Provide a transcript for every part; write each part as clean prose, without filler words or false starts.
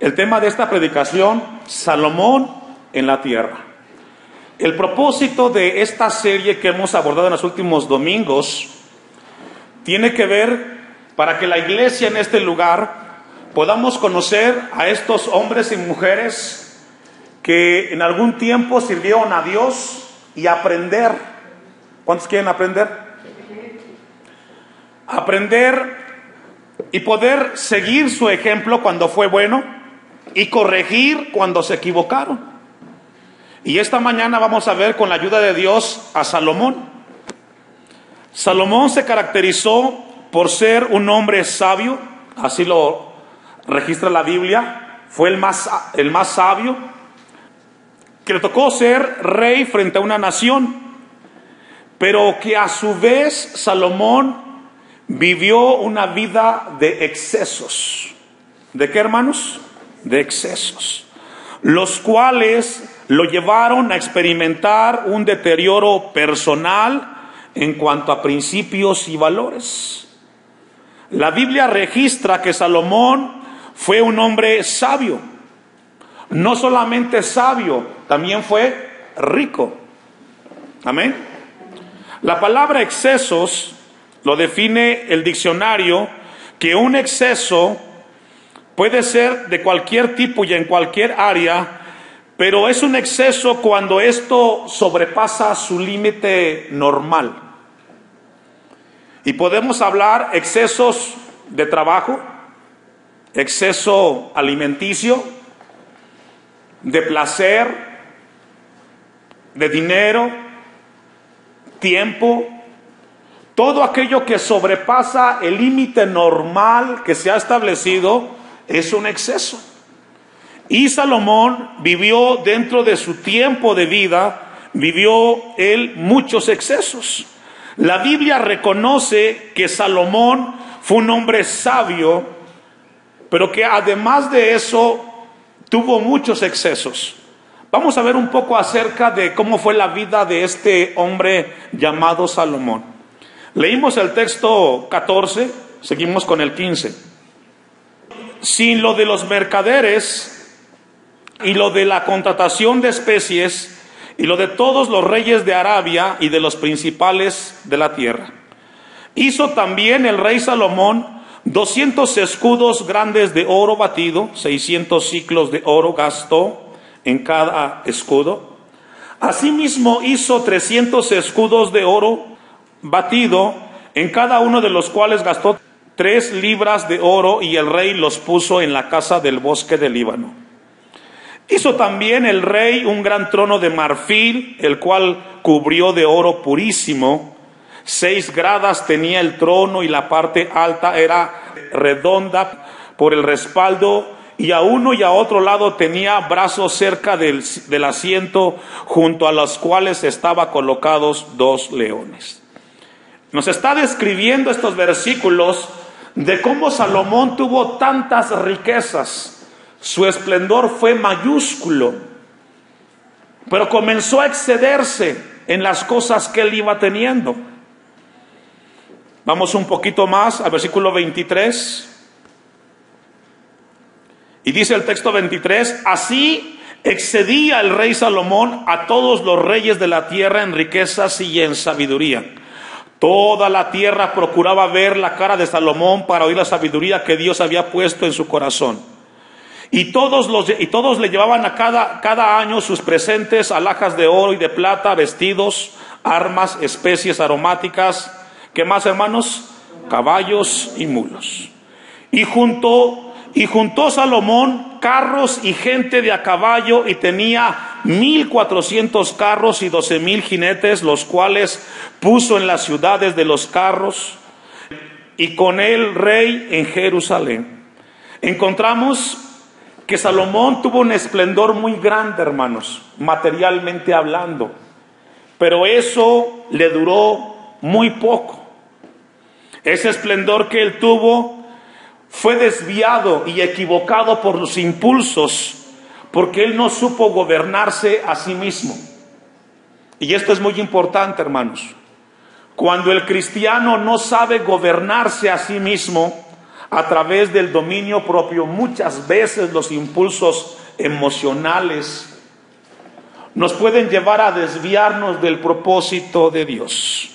El tema de esta predicación, Salomón en la tierra. El propósito de esta serie que hemos abordado en los últimos domingos tiene que ver para que la iglesia en este lugar podamos conocer a estos hombres y mujeres que en algún tiempo sirvieron a Dios y aprender. ¿Cuántos quieren aprender? Aprender y poder seguir su ejemplo cuando fue bueno y corregir cuando se equivocaron. Y esta mañana vamos a ver con la ayuda de Dios a Salomón. Salomón se caracterizó por ser un hombre sabio, así lo registra la Biblia. Fue el más sabio, que le tocó ser rey frente a una nación, pero que a su vez Salomón vivió una vida de excesos. ¿De qué, hermanos? De excesos, los cuales lo llevaron a experimentar un deterioro personal en cuanto a principios y valores. La Biblia registra que Salomón fue un hombre sabio. No solamente sabio, también fue rico. Amén. La palabra excesos lo define el diccionario, que un exceso puede ser de cualquier tipo y en cualquier área, pero es un exceso cuando esto sobrepasa su límite normal. Y podemos hablar excesos de trabajo, exceso alimenticio, de placer, de dinero, tiempo, todo aquello que sobrepasa el límite normal que se ha establecido es un exceso. Y Salomón vivió dentro de su tiempo de vida, vivió él muchos excesos. La Biblia reconoce que Salomón fue un hombre sabio, pero que además de eso tuvo muchos excesos. Vamos a ver un poco acerca de cómo fue la vida de este hombre llamado Salomón. Leímos el texto 14, seguimos con el 15. Sin lo de los mercaderes y lo de la contratación de especies y lo de todos los reyes de Arabia y de los principales de la tierra. Hizo también el rey Salomón 200 escudos grandes de oro batido, 600 siclos de oro gastó en cada escudo. Asimismo hizo 300 escudos de oro batido, en cada uno de los cuales gastó 3 libras de oro, y el rey los puso en la casa del bosque del Líbano. Hizo también el rey un gran trono de marfil, el cual cubrió de oro purísimo. 6 gradas tenía el trono, y la parte alta era redonda por el respaldo, y a uno y a otro lado tenía brazos cerca del asiento, junto a los cuales estaban colocados 2 leones. Nos está describiendo estos versículos de cómo Salomón tuvo tantas riquezas. Su esplendor fue mayúsculo, pero comenzó a excederse en las cosas que él iba teniendo. Vamos un poquito más al versículo 23. Y dice el texto 23: así excedía el rey Salomón a todos los reyes de la tierra en riquezas y en sabiduría. Toda la tierra procuraba ver la cara de Salomón para oír la sabiduría que Dios había puesto en su corazón. Y todos le llevaban a cada año sus presentes, alhajas de oro y de plata, vestidos, armas, especies aromáticas. ¿Qué más, hermanos? Caballos y mulos. Y juntó Salomón carros y gente de a caballo, y tenía 1,400 carros y 12,000 jinetes, los cuales puso en las ciudades de los carros, y con él rey en Jerusalén. Encontramos que Salomón tuvo un esplendor muy grande, hermanos, materialmente hablando, pero eso le duró muy poco. Ese esplendor que él tuvo fue desviado y equivocado por los impulsos, porque él no supo gobernarse a sí mismo. Y esto es muy importante, hermanos. Cuando el cristiano no sabe gobernarse a sí mismo, a través del dominio propio. Muchas veces los impulsos emocionales nos pueden llevar a desviarnos del propósito de Dios.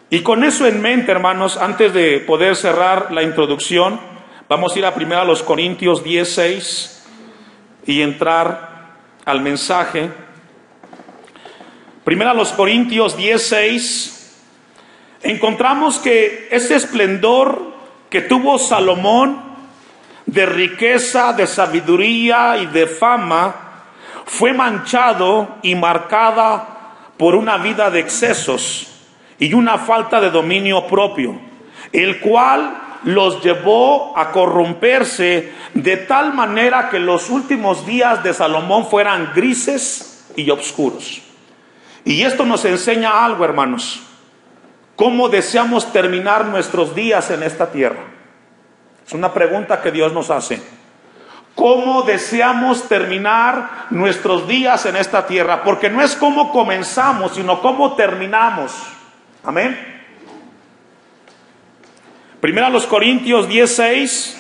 Y con eso en mente, hermanos, antes de poder cerrar la introducción, vamos a ir a 1 Corintios 10:6 y entrar al mensaje. 1 Corintios 10:6. Encontramos que ese esplendor que tuvo Salomón de riqueza, de sabiduría y de fama fue manchado y marcada por una vida de excesos y una falta de dominio propio, el cual los llevó a corromperse de tal manera que los últimos días de Salomón fueran grises y oscuros. Y esto nos enseña algo, hermanos. ¿Cómo deseamos terminar nuestros días en esta tierra? Es una pregunta que Dios nos hace. ¿Cómo deseamos terminar nuestros días en esta tierra? Porque no es cómo comenzamos, sino cómo terminamos. Amén. 1 Corintios 10:6.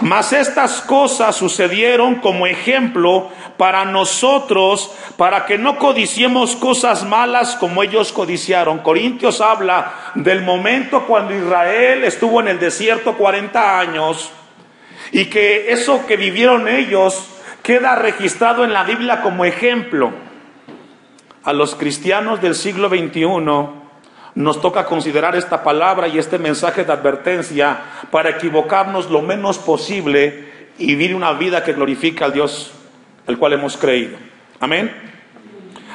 Mas estas cosas sucedieron como ejemplo para nosotros, para que no codiciemos cosas malas como ellos codiciaron. Corintios habla del momento cuando Israel estuvo en el desierto 40 años y que eso que vivieron ellos queda registrado en la Biblia como ejemplo. A los cristianos del siglo XXI nos toca considerar esta palabra y este mensaje de advertencia para equivocarnos lo menos posible y vivir una vida que glorifica al Dios al cual hemos creído. Amén.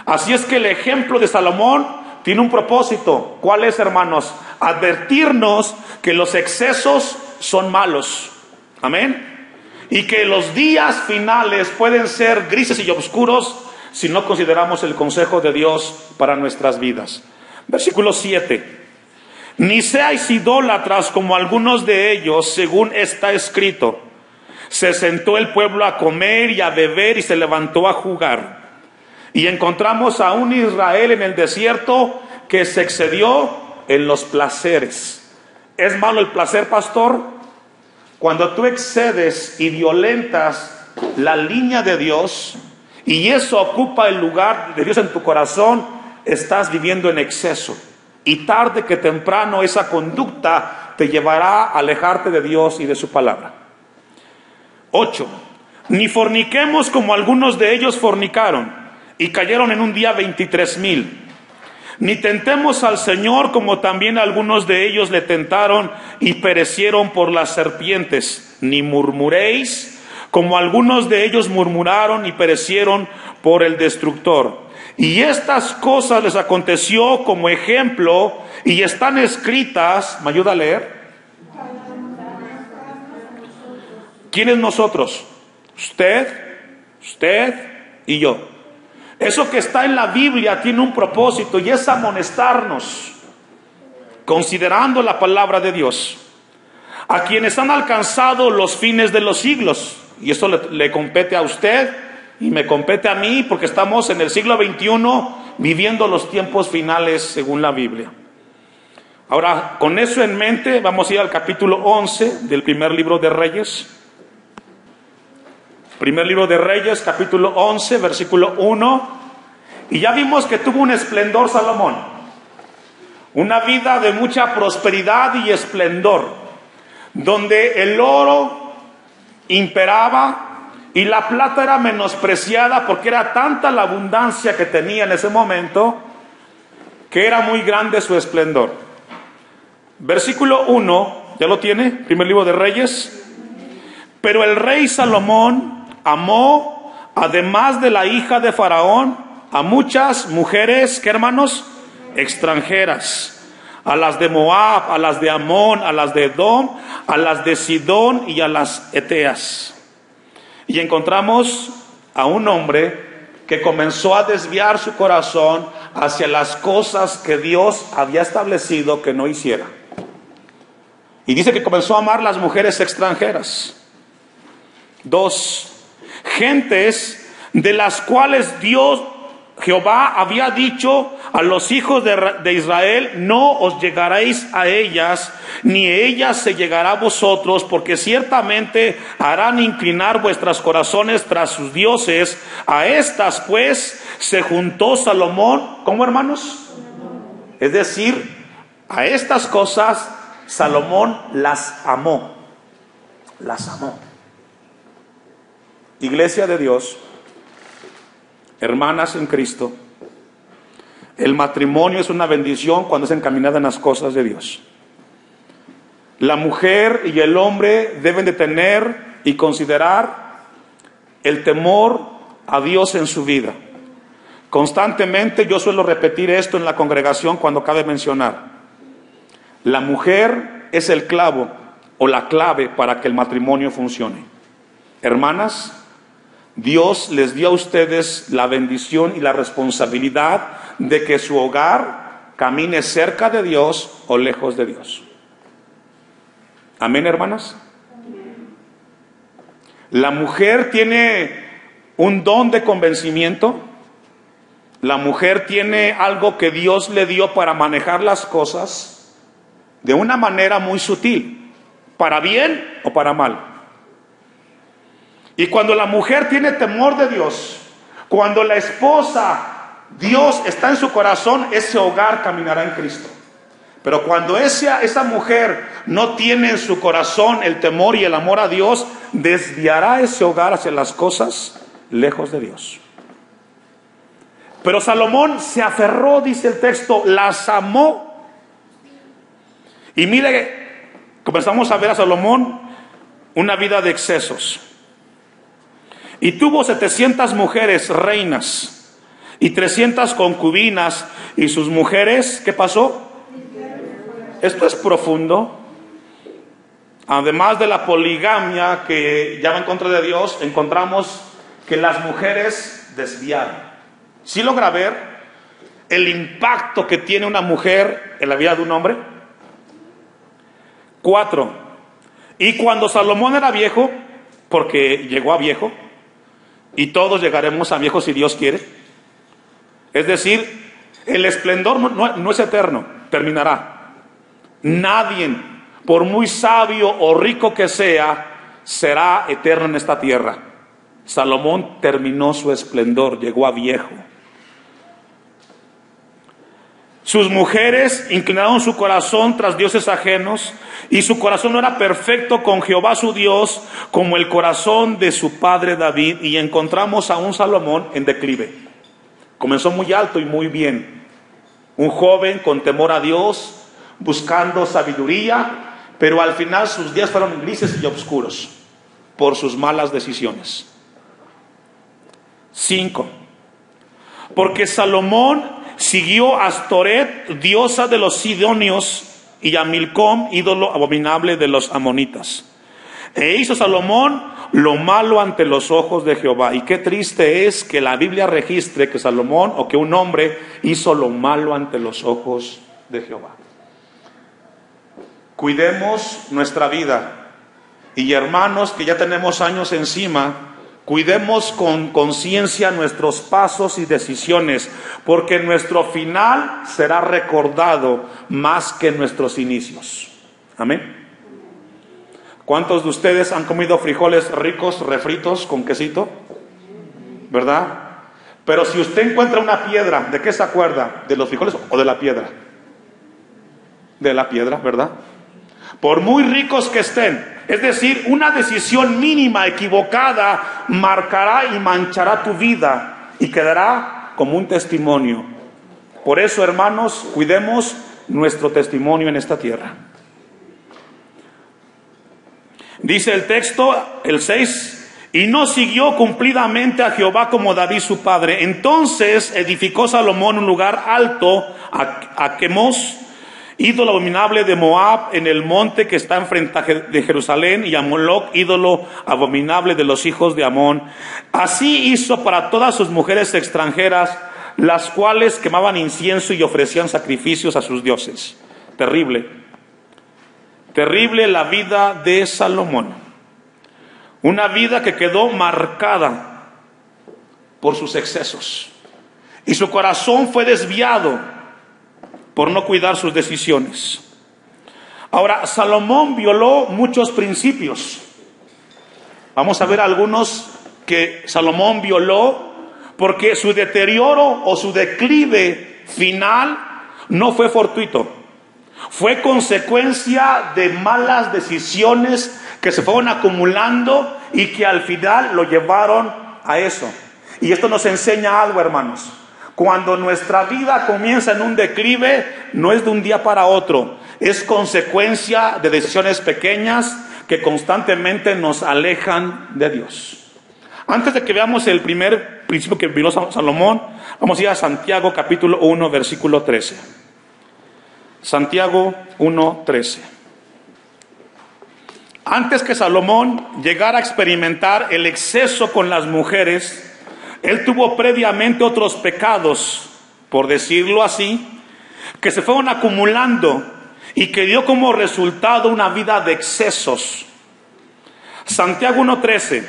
Así es que el ejemplo de Salomón tiene un propósito. ¿Cuál es, hermanos? Advertirnos que los excesos son malos. Amén. Y que los días finales pueden ser grises y oscuros si no consideramos el consejo de Dios para nuestras vidas. Versículo 7. Ni seáis idólatras como algunos de ellos, según está escrito. Se sentó el pueblo a comer y a beber y se levantó a jugar. Y encontramos a un Israel en el desierto que se excedió en los placeres. ¿Es malo el placer, pastor? Cuando tú excedes y violentas la línea de Dios y eso ocupa el lugar de Dios en tu corazón, estás viviendo en exceso. Y tarde que temprano esa conducta te llevará a alejarte de Dios y de su palabra. 8. Ni forniquemos como algunos de ellos fornicaron y cayeron en un día 23,000. Ni tentemos al Señor como también algunos de ellos le tentaron y perecieron por las serpientes. Ni murmuréis como algunos de ellos murmuraron y perecieron por el destructor. Y estas cosas les aconteció como ejemplo y están escritas. ¿Me ayuda a leer? ¿Quién es nosotros? Usted y yo. Eso que está en la Biblia tiene un propósito y es amonestarnos, considerando la palabra de Dios, a quienes han alcanzado los fines de los siglos. Y esto le compete a usted y me compete a mí, porque estamos en el siglo XXI viviendo los tiempos finales según la Biblia. Ahora, con eso en mente, vamos a ir al capítulo 11 del primer libro de Reyes. Primer libro de Reyes, capítulo 11, versículo 1. Y ya vimos que tuvo un esplendor Salomón. Una vida de mucha prosperidad y esplendor, donde el oro imperaba y la plata era menospreciada, porque era tanta la abundancia que tenía en ese momento que era muy grande su esplendor. Versículo 1, ¿ya lo tiene? Primer libro de Reyes. Pero el rey Salomón amó, además de la hija de Faraón, a muchas mujeres, ¿qué hermanos? Extranjeras. A las de Moab, a las de Amón, a las de Edom, a las de Sidón y a las Eteas. Y encontramos a un hombre que comenzó a desviar su corazón hacia las cosas que Dios había establecido que no hiciera. Y dice que comenzó a amar las mujeres extranjeras. 2. Gentes de las cuales Jehová había dicho a los hijos de Israel, no os llegaréis a ellas, ni ellas se llegará a vosotros, porque ciertamente harán inclinar vuestros corazones tras sus dioses. A estas pues se juntó Salomón, ¿cómo, hermanos? Es decir, a estas cosas Salomón las amó. Las amó. Iglesia de Dios, hermanas en Cristo, el matrimonio es una bendición cuando es encaminada en las cosas de Dios. La mujer y el hombre deben de tener y considerar el temor a Dios en su vida. Constantemente yo suelo repetir esto en la congregación cuando cabe mencionar. La mujer es el clavo o la clave para que el matrimonio funcione. Hermanas, Dios les dio a ustedes la bendición y la responsabilidad de que su hogar camine cerca de Dios o lejos de Dios. Amén, hermanas. La mujer tiene un don de convencimiento. La mujer tiene algo que Dios le dio para manejar las cosas de una manera muy sutil, para bien o para mal. Y cuando la mujer tiene temor de Dios, cuando la esposa, Dios está en su corazón, ese hogar caminará en Cristo. Pero cuando esa mujer no tiene en su corazón el temor y el amor a Dios, desviará ese hogar hacia las cosas lejos de Dios. Pero Salomón se aferró, dice el texto, las amó. Y mire, comenzamos a ver a Salomón una vida de excesos. Y tuvo 700 mujeres reinas y 300 concubinas, y sus mujeres, ¿qué pasó? Esto es profundo. Además de la poligamia que ya va en contra de Dios, encontramos que las mujeres desviaron. ¿Sí logra ver el impacto que tiene una mujer en la vida de un hombre? 4. Y cuando Salomón era viejo, porque llegó a viejo, y todos llegaremos a viejos si Dios quiere. Es decir, el esplendor no es eterno, terminará. Nadie, por muy sabio o rico que sea, será eterno en esta tierra. Salomón terminó su esplendor, llegó a viejo. Sus mujeres inclinaron su corazón tras dioses ajenos, y su corazón no era perfecto con Jehová su Dios, como el corazón de su padre David. Y encontramos a un Salomón en declive. Comenzó muy alto y muy bien. Un joven con temor a Dios, buscando sabiduría, pero al final sus días fueron grises y oscuros por sus malas decisiones. 5. Porque Salomón siguió a Astoret, diosa de los sidonios, y a Milcom, ídolo abominable de los amonitas. E hizo Salomón lo malo ante los ojos de Jehová. Y qué triste es que la Biblia registre que Salomón, o que un hombre, hizo lo malo ante los ojos de Jehová. Cuidemos nuestra vida. Y hermanos que ya tenemos años encima, cuidemos con conciencia nuestros pasos y decisiones, porque nuestro final será recordado más que nuestros inicios. Amén. ¿Cuántos de ustedes han comido frijoles ricos, refritos con quesito? ¿Verdad? Pero si usted encuentra una piedra, ¿de qué se acuerda? ¿De los frijoles o de la piedra? De la piedra, ¿verdad? Por muy ricos que estén. Es decir, una decisión mínima equivocada marcará y manchará tu vida y quedará como un testimonio. Por eso, hermanos, cuidemos nuestro testimonio en esta tierra. Dice el texto, el 6, y no siguió cumplidamente a Jehová como David su padre. Entonces edificó Salomón un lugar alto a Quemos, ídolo abominable de Moab, en el monte que está enfrente de Jerusalén, y a Moloc, ídolo abominable de los hijos de Amón. Así hizo para todas sus mujeres extranjeras, las cuales quemaban incienso y ofrecían sacrificios a sus dioses. Terrible, terrible la vida de Salomón. Una vida que quedó marcada por sus excesos. y su corazón fue desviado por no cuidar sus decisiones. Ahora, Salomón violó muchos principios. Vamos a ver algunos que Salomón violó porque su deterioro o su declive final no fue fortuito. Fue consecuencia de malas decisiones que se fueron acumulando y que al final lo llevaron a eso. Y esto nos enseña algo, hermanos. Cuando nuestra vida comienza en un declive, no es de un día para otro. Es consecuencia de decisiones pequeñas que constantemente nos alejan de Dios. Antes de que veamos el primer principio que violó Salomón, vamos a ir a Santiago capítulo 1, versículo 13. Santiago 1, 13. Antes que Salomón llegara a experimentar el exceso con las mujeres, él tuvo previamente otros pecados, por decirlo así, que se fueron acumulando y que dio como resultado una vida de excesos. Santiago 1:13.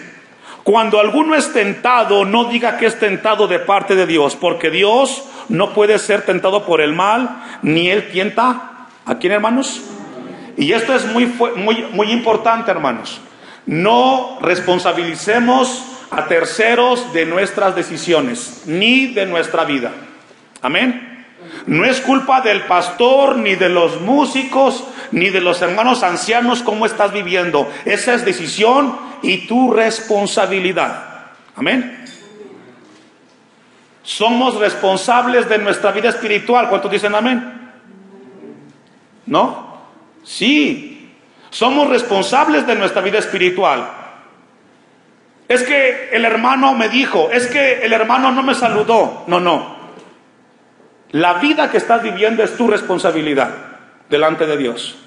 Cuando alguno es tentado, no diga que es tentado de parte de Dios, porque Dios no puede ser tentado por el mal, ni Él tienta. ¿A quién, hermanos? Y esto es muy importante, hermanos. No responsabilicemos a terceros de nuestras decisiones, ni de nuestra vida. Amén. No es culpa del pastor, ni de los músicos, ni de los hermanos ancianos cómo estás viviendo. Esa es decisión y tu responsabilidad. Amén. Somos responsables de nuestra vida espiritual. ¿Cuántos dicen amén? ¿No? Sí. Somos responsables de nuestra vida espiritual. Es que el hermano me dijo, es que el hermano no me saludó. No. La vida que estás viviendo es tu responsabilidad delante de Dios.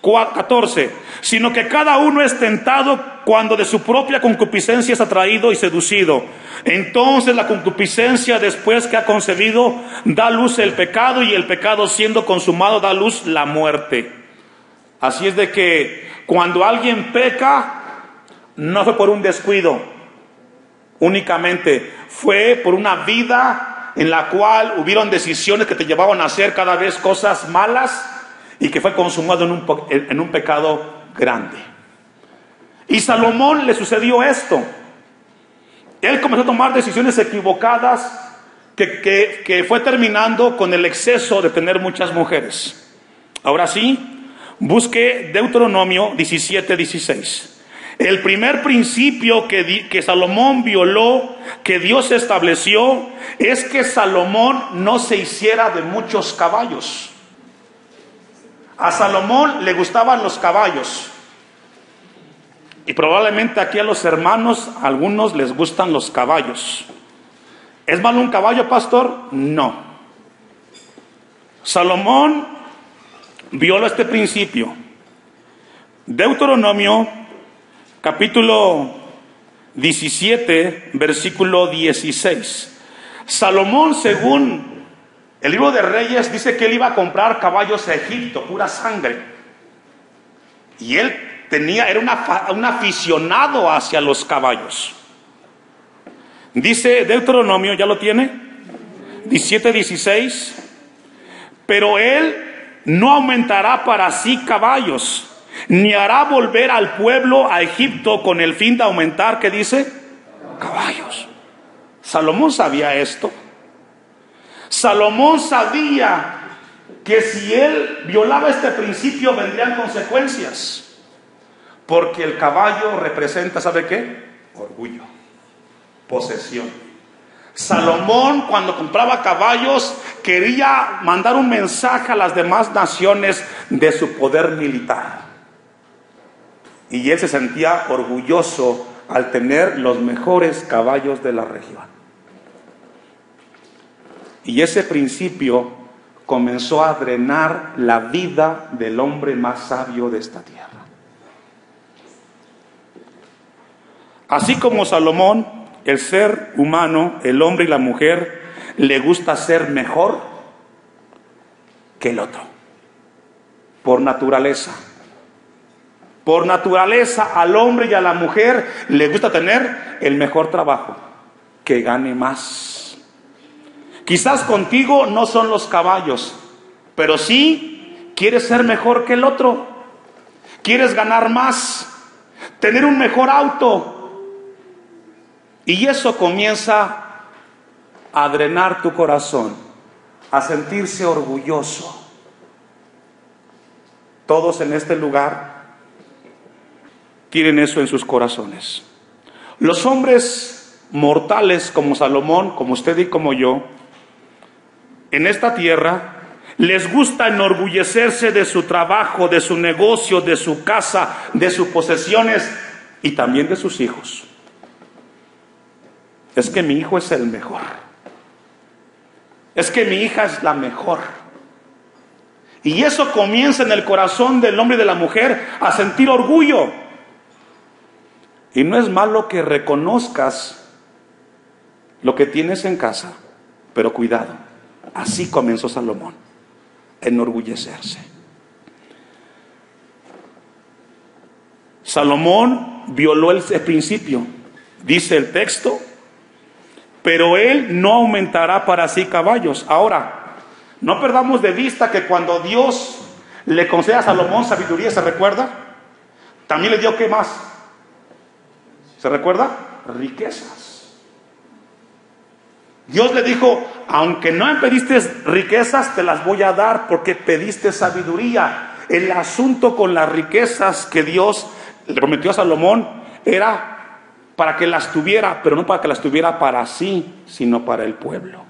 14. Sino que cada uno es tentado cuando de su propia concupiscencia es atraído y seducido. Entonces la concupiscencia, después que ha concebido, da a luz el pecado, y el pecado, siendo consumado, da a luz la muerte. Así es de que cuando alguien peca, no fue por un descuido únicamente, fue por una vida en la cual hubieron decisiones que te llevaban a hacer cada vez cosas malas y que fue consumado en un pecado grande. Y Salomón le sucedió esto. Él comenzó a tomar decisiones equivocadas que fue terminando con el exceso de tener muchas mujeres. Ahora sí, busque Deuteronomio 17:16. El primer principio que Salomón violó, que Dios estableció, es que Salomón no se hiciera de muchos caballos. A Salomón le gustaban los caballos. Y probablemente aquí a los hermanos, a algunos les gustan los caballos. ¿Es malo un caballo, pastor? No. Salomón violó este principio. Deuteronomio capítulo 17, versículo 16. Salomón, según el libro de Reyes, dice que él iba a comprar caballos a Egipto, pura sangre. Y él era un aficionado hacia los caballos. Dice Deuteronomio, ¿ya lo tiene? 17:16. Pero él no aumentará para sí caballos, ni hará volver al pueblo a Egipto con el fin de aumentar, ¿qué dice? Caballos. Salomón sabía esto. Salomón sabía que si él violaba este principio vendrían consecuencias. Porque el caballo representa, ¿sabe qué? Orgullo, posesión. Salomón, cuando compraba caballos, quería mandar un mensaje a las demás naciones de su poder militar. Y él se sentía orgulloso al tener los mejores caballos de la región. Y ese principio comenzó a drenar la vida del hombre más sabio de esta tierra. Así como Salomón, el ser humano, el hombre y la mujer, le gusta ser mejor que el otro, por naturaleza. Por naturaleza, al hombre y a la mujer le gusta tener el mejor trabajo, que gane más. Quizás contigo no son los caballos, pero sí quieres ser mejor que el otro. Quieres ganar más, tener un mejor auto. Y eso comienza a drenar tu corazón, a sentirse orgulloso. Todos en este lugar tienen eso en sus corazones. Los hombres mortales como Salomón, como usted y como yo, en esta tierra, les gusta enorgullecerse de su trabajo, de su negocio, de su casa, de sus posesiones y también de sus hijos. Es que mi hijo es el mejor. Es que mi hija es la mejor. Y eso comienza en el corazón del hombre y de la mujer a sentir orgullo. Y no es malo que reconozcas lo que tienes en casa, pero cuidado, así comenzó Salomón, enorgullecerse. Salomón violó el principio, dice el texto, pero él no aumentará para sí caballos. Ahora, no perdamos de vista que cuando Dios le concede a Salomón sabiduría, ¿se recuerda? También le dio ¿qué más? ¿Se recuerda? Riquezas. Dios le dijo, aunque no me pediste riquezas, te las voy a dar porque pediste sabiduría. El asunto con las riquezas que Dios le prometió a Salomón era para que las tuviera, pero no para que las tuviera para sí, sino para el pueblo.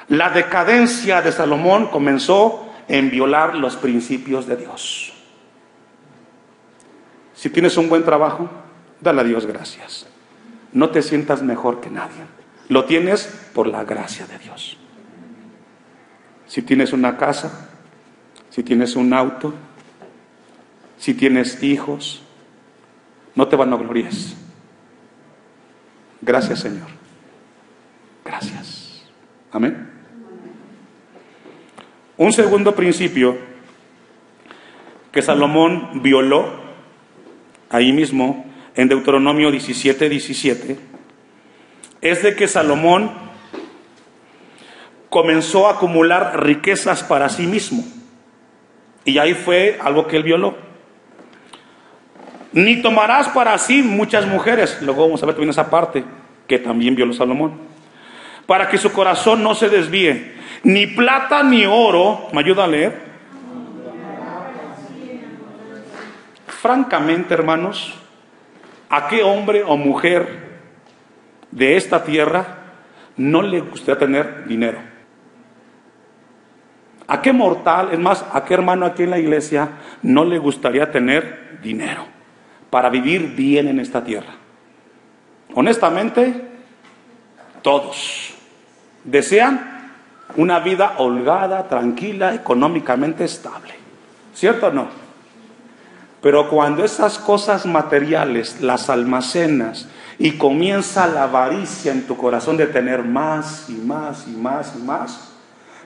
La decadencia de Salomón comenzó en violar los principios de Dios. Si tienes un buen trabajo, dale a Dios gracias. No te sientas mejor que nadie. Lo tienes por la gracia de Dios. Si tienes una casa, si tienes un auto, si tienes hijos, no te vanaglories. Gracias, Señor. Gracias. Amén. Un segundo principio que Salomón violó ahí mismo en Deuteronomio 17:17 es de que Salomón comenzó a acumular riquezas para sí mismo, y ahí fue algo que él violó. Ni tomarás para sí muchas mujeres, luego vamos a ver también esa parte que también violó Salomón, para que su corazón no se desvíe, ni plata ni oro. ¿Me ayuda a leer? Francamente, hermanos, ¿a qué hombre o mujer de esta tierra no le gustaría tener dinero? ¿A qué mortal, es más, a qué hermano aquí en la iglesia no le gustaría tener dinero para vivir bien en esta tierra? Honestamente, todos desean una vida holgada, tranquila, económicamente estable. ¿Cierto o no? Pero cuando esas cosas materiales las almacenas y comienza la avaricia en tu corazón de tener más y más y más y más,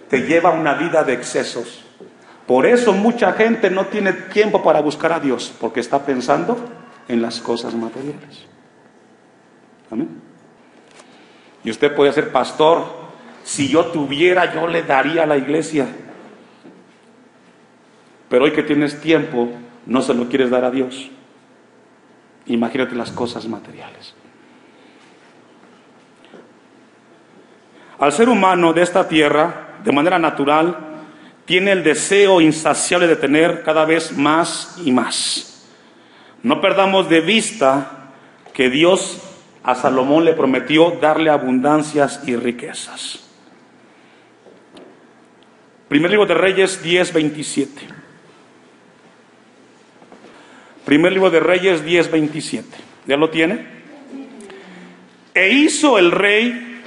te lleva a una vida de excesos. Por eso mucha gente no tiene tiempo para buscar a Dios, porque está pensando en las cosas materiales. Amén. Y usted puede ser pastor. Si yo tuviera, yo le daría a la iglesia. Pero hoy que tienes tiempo, no se lo quieres dar a Dios. Imagínate las cosas materiales. Al ser humano de esta tierra, de manera natural, tiene el deseo insaciable de tener cada vez más y más. No perdamos de vista que Dios a Salomón le prometió darle abundancias y riquezas. Primer libro de Reyes 10:27. Primer libro de Reyes 10:27. ¿Ya lo tiene? E hizo el rey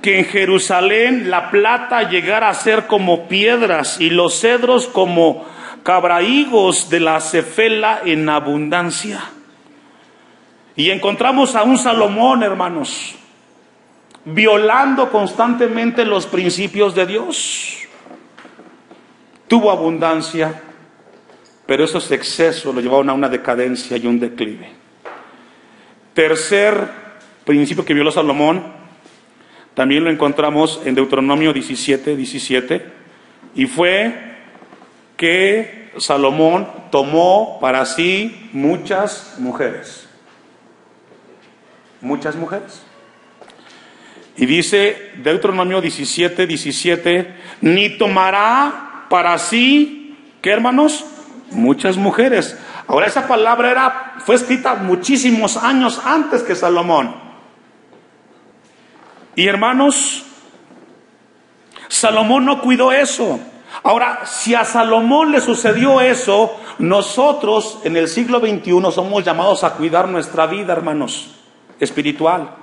que en Jerusalén la plata llegara a ser como piedras y los cedros como cabrahigos de la acefela en abundancia. Y encontramos a un Salomón, hermanos, violando constantemente los principios de Dios. Tuvo abundancia, pero esos excesos lo llevaron a una decadencia y un declive. Tercer principio que violó Salomón: También lo encontramos en Deuteronomio 17:17. Y fue que Salomón tomó para sí muchas mujeres. Muchas mujeres. Y dice Deuteronomio 17:17, ni tomará para sí, ¿qué, hermanos? Muchas mujeres. Ahora esa palabra fue escrita muchísimos años antes que Salomón. Y hermanos, Salomón no cuidó eso. Ahora, si a Salomón le sucedió eso, nosotros en el siglo XXI somos llamados a cuidar nuestra vida, hermanos, espiritual.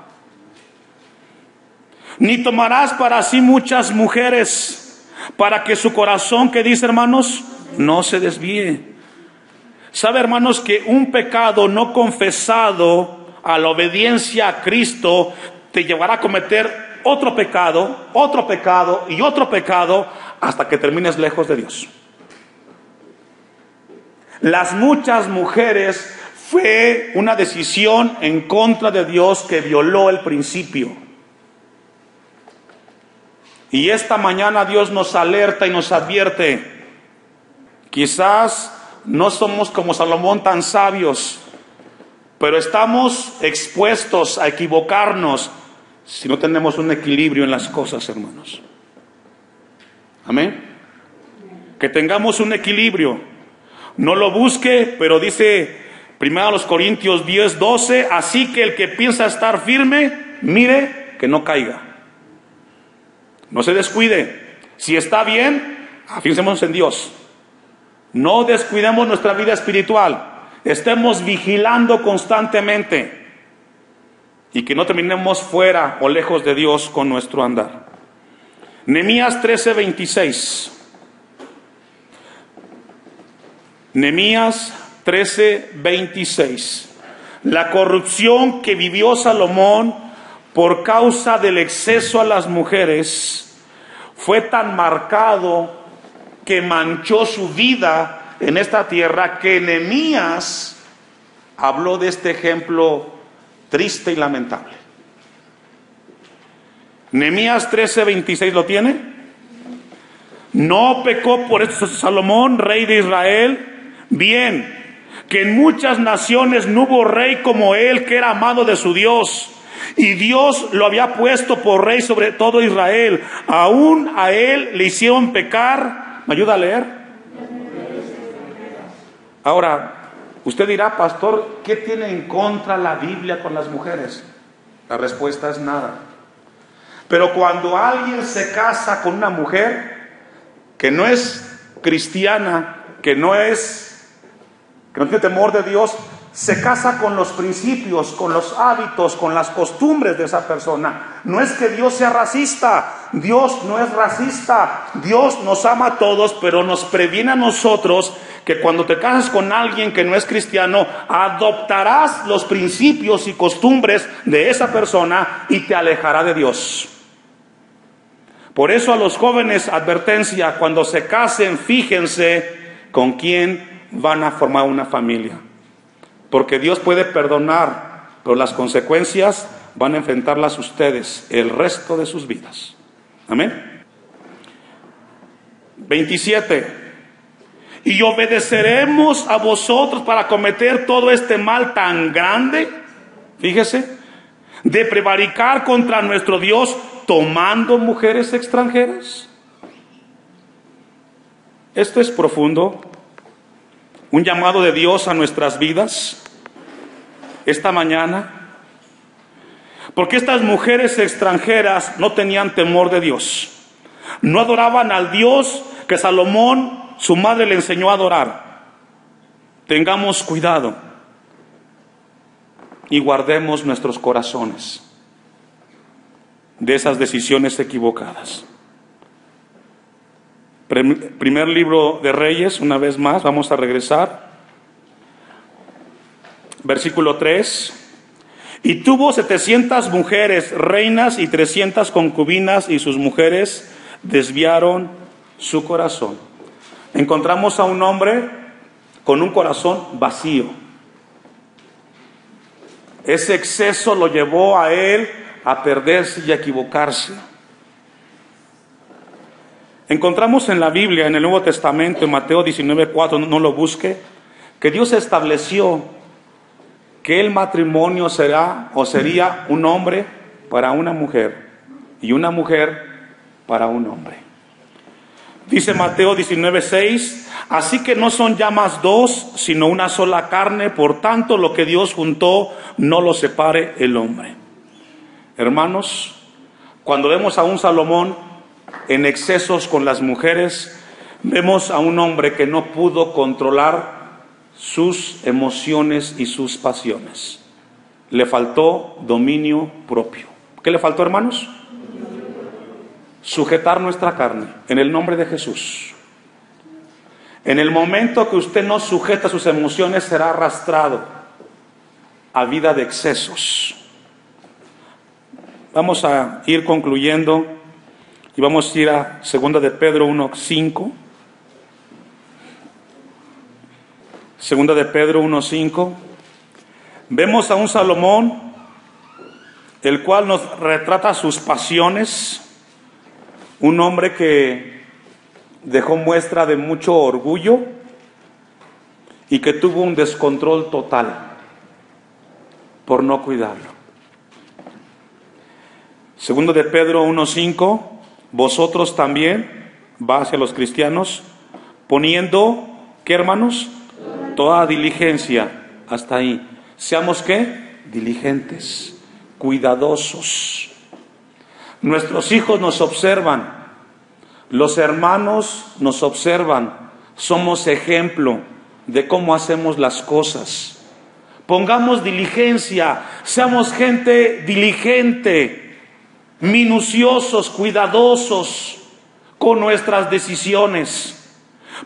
Ni tomarás para sí muchas mujeres, para que su corazón, ¿qué dice, hermanos? No se desvíe. ¿Sabe, hermanos, que un pecado no confesado a la obediencia a Cristo te llevará a cometer otro pecado y otro pecado hasta que termines lejos de Dios? Las muchas mujeres fue una decisión en contra de Dios que violó el principio. Y esta mañana Dios nos alerta y nos advierte. Quizás no somos como Salomón tan sabios, pero estamos expuestos a equivocarnos si no tenemos un equilibrio en las cosas, hermanos. Amén. Que tengamos un equilibrio. No lo busque, pero dice 1 Corintios 10:12, así que el que piensa estar firme, mire que no caiga. No se descuide. Si está bien, afirmemos en Dios. No descuidemos nuestra vida espiritual. Estemos vigilando constantemente. Y que no terminemos fuera o lejos de Dios con nuestro andar. Nehemías 13:26. Nehemías 13:26. La corrupción que vivió Salomón por causa del exceso a las mujeres fue tan marcado que manchó su vida en esta tierra, que Nehemías habló de este ejemplo triste y lamentable. Nehemías 13:26, ¿lo tiene? No pecó por esto Salomón, rey de Israel, bien, que en muchas naciones no hubo rey como él, que era amado de su Dios, y Dios lo había puesto por rey sobre todo Israel. Aún a él le hicieron pecar. ¿Me ayuda a leer? Ahora, usted dirá, pastor, ¿qué tiene en contra la Biblia con las mujeres? La respuesta es nada. Pero cuando alguien se casa con una mujer que no es cristiana, que no tiene temor de Dios, se casa con los principios, con los hábitos, con las costumbres de esa persona. No es que Dios sea racista, Dios no es racista, Dios nos ama a todos, pero nos previene a nosotros que cuando te casas con alguien que no es cristiano, adoptarás los principios y costumbres de esa persona y te alejará de Dios. Por eso a los jóvenes, advertencia, cuando se casen, fíjense con quién van a formar una familia. Porque Dios puede perdonar, pero las consecuencias van a enfrentarlas ustedes el resto de sus vidas. Amén. 27. Y obedeceremos a vosotros para cometer todo este mal tan grande, fíjese, de prevaricar contra nuestro Dios tomando mujeres extranjeras. Esto es profundo. Un llamado de Dios a nuestras vidas esta mañana, porque estas mujeres extranjeras no tenían temor de Dios, no adoraban al Dios que Salomón, su madre, le enseñó a adorar. Tengamos cuidado y guardemos nuestros corazones de esas decisiones equivocadas. Primer libro de Reyes, una vez más, vamos a regresar. Versículo 3. Y tuvo 700 mujeres reinas y 300 concubinas, y sus mujeres desviaron su corazón. Encontramos a un hombre con un corazón vacío. Ese exceso lo llevó a él a perderse y a equivocarse. Encontramos en la Biblia, en el Nuevo Testamento, en Mateo 19:4, no lo busque, que Dios estableció que el matrimonio será o sería un hombre para una mujer y una mujer para un hombre. Dice Mateo 19:6, así que no son ya más dos, sino una sola carne, por tanto lo que Dios juntó no lo separe el hombre. Hermanos, cuando vemos a un Salomón en excesos con las mujeres, vemos a un hombre que no pudo controlar sus emociones y sus pasiones. Le faltó dominio propio. ¿Qué le faltó, hermanos? Sujetar nuestra carne en el nombre de Jesús. En el momento que usted no sujeta sus emociones, será arrastrado a vida de excesos. Vamos a ir concluyendo y vamos a ir a 2 de Pedro 1:5. 2 de Pedro 1:5. Vemos a un Salomón, el cual nos retrata sus pasiones. Un hombre que dejó muestra de mucho orgullo y que tuvo un descontrol total por no cuidarlo. 2 de Pedro 1:5, vosotros también, va hacia los cristianos, poniendo, ¿qué, hermanos? Toda diligencia, hasta ahí. Seamos, ¿qué? Diligentes, cuidadosos. Nuestros hijos nos observan, los hermanos nos observan, somos ejemplo de cómo hacemos las cosas. Pongamos diligencia, seamos gente diligente, minuciosos, cuidadosos con nuestras decisiones.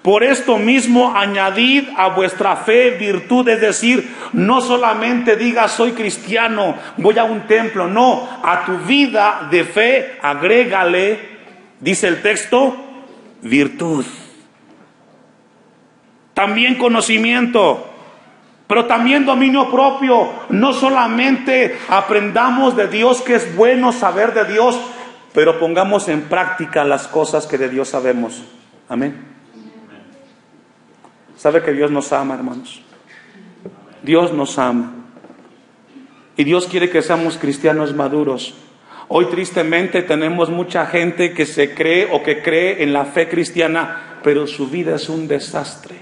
Por esto mismo añadid a vuestra fe virtud, es decir, no solamente digas soy cristiano, voy a un templo, no, a tu vida de fe agrégale, dice el texto, virtud. También conocimiento, pero también dominio propio. No solamente aprendamos de Dios, que es bueno saber de Dios, pero pongamos en práctica las cosas que de Dios sabemos. Amén. ¿Sabe que Dios nos ama, hermanos? Dios nos ama. Y Dios quiere que seamos cristianos maduros. Hoy tristemente tenemos mucha gente que se cree o que cree en la fe cristiana, pero su vida es un desastre.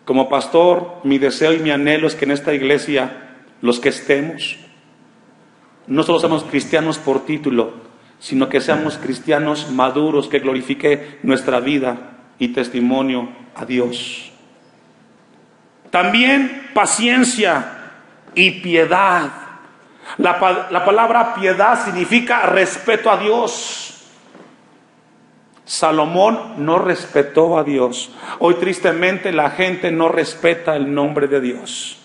Como pastor, mi deseo y mi anhelo es que en esta iglesia, los que estemos, no solo seamos cristianos por título, sino que seamos cristianos maduros, que glorifique nuestra vida y testimonio a Dios. También paciencia y piedad. La palabra piedad significa respeto a Dios. Salomón no respetó a Dios. Hoy tristemente la gente no respeta el nombre de Dios.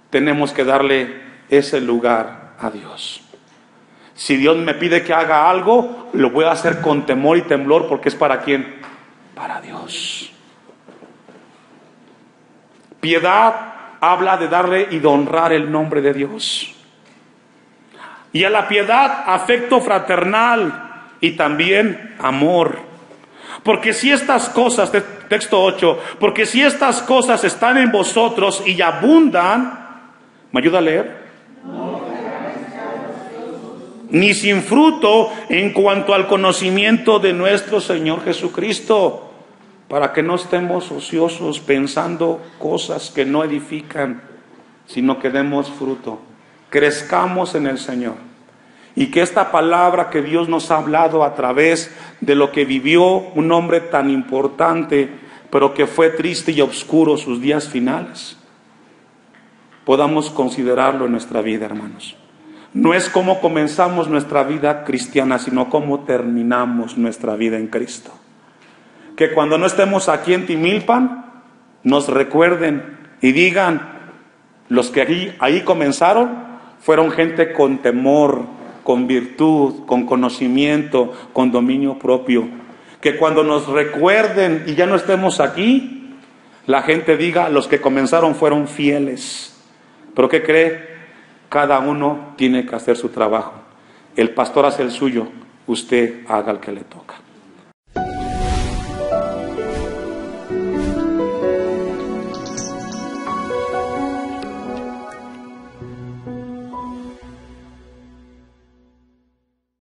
Tenemos que darle ese lugar a Dios. Si Dios me pide que haga algo, lo voy a hacer con temor y temblor, porque es ¿para quién? Para Dios. Piedad habla de darle y de honrar el nombre de Dios. Y a la piedad, afecto fraternal y también amor. Porque si estas cosas, texto 8, porque si estas cosas están en vosotros y abundan, ¿me ayuda a leer? Ni sin fruto en cuanto al conocimiento de nuestro Señor Jesucristo, para que no estemos ociosos pensando cosas que no edifican, sino que demos fruto, crezcamos en el Señor. Y que esta palabra que Dios nos ha hablado a través de lo que vivió un hombre tan importante, pero que fue triste y oscuro sus días finales, podamos considerarlo en nuestra vida, hermanos. No es cómo comenzamos nuestra vida cristiana, sino cómo terminamos nuestra vida en Cristo. Que cuando no estemos aquí en Timilpan, nos recuerden y digan, los que ahí comenzaron, fueron gente con temor, con virtud, con conocimiento, con dominio propio. Que cuando nos recuerden y ya no estemos aquí, la gente diga, los que comenzaron fueron fieles. Pero ¿qué cree? Cada uno tiene que hacer su trabajo. El pastor hace el suyo, usted haga el que le toca.